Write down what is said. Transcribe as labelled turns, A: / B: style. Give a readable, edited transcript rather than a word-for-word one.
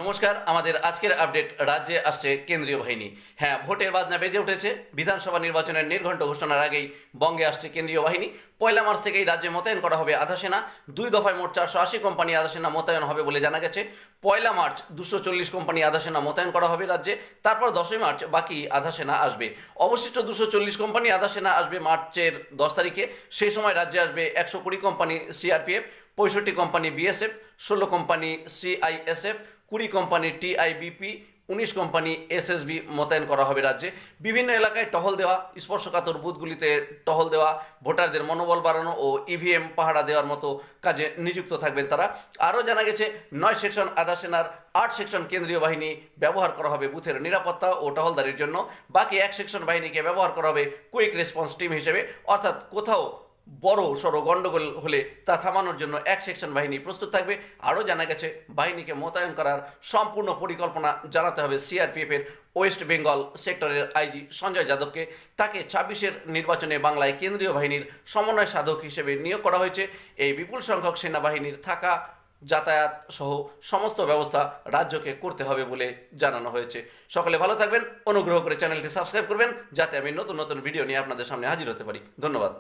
A: নমস্কার, আমাদের আজকের আপডেট। রাজ্যে আসছে কেন্দ্রীয় বাহিনী। হ্যাঁ, ভোটের বাজনা বেজে উঠেছে। বিধানসভা নির্বাচনের নির্ঘণ্ট ঘোষণার আগেই বঙ্গে আসছে কেন্দ্রীয় বাহিনী। 1 মার্চ থেকেই রাজ্যে মোতায়েন করা হবে আধা সেনা। 2 দফায় মোট 480 কোম্পানি আধা সেনা মোতায়েন হবে বলে জানা গেছে। 1 মার্চ 240 কোম্পানি আধা সেনা মোতায়েন করা হবে রাজ্যে। তারপর 10 মার্চ বাকি আধা সেনা আসবে। অবশিষ্ট 240 কোম্পানি আধা সেনা আসবে মার্চের 10 তারিখে। সেই সময় রাজ্যে আসবে 120 company CRPF, 65 company BSF, 16 company CISF, 20 company TIBP, 19 company SSB মোতায়েন করা হবে রাজ্যে। বিভিন্ন এলাকায় টহল দেওয়া, স্পর্শকাতর বুথগুলিতে টহল দেওয়া, ভোটারদের মনোবল বাড়ানো ও ইভিএম পাহারা দেওয়ার মতো কাজে নিযুক্ত থাকবেন তারা। আরও জানা গেছে 9 সেকশন আধা সেনার 8 সেকশন কেন্দ্রীয় বাহিনী ব্যবহার করা হবে বুথের নিরাপত্তা ও টহলদারির জন্য। বাকি 1 সেকশন বাহিনীকে ব্যবহার করা হবে কুইক রেসপন্স টিম হিসেবে। অর্থাৎ কোথাও বড় সড়ো গণ্ডগোল হলে তা থামানোর জন্য 1 সেকশন বাহিনী প্রস্তুত থাকবে। আরও জানা গেছে বাহিনীকে মোতায়েন করার সম্পূর্ণ পরিকল্পনা জানাতে হবে সিআরপিএফের ওয়েস্ট বেঙ্গল সেক্টরের আইজি সঞ্জয় যাদবকে। তাকে 26-এর নির্বাচনে বাংলায় কেন্দ্রীয় বাহিনীর সমন্বয় সাধক হিসেবে নিয়োগ করা হয়েছে। এই বিপুল সংখ্যক সেনাবাহিনীর থাকা, যাতায়াত সহ সমস্ত ব্যবস্থা রাজ্যকে করতে হবে বলে জানানো হয়েছে। সকলে ভালো থাকবেন, অনুগ্রহ করে চ্যানেলটি সাবস্ক্রাইব করবেন যাতে আমি নতুন নতুন ভিডিও নিয়ে আপনাদের সামনে হাজির হতে পারি। ধন্যবাদ।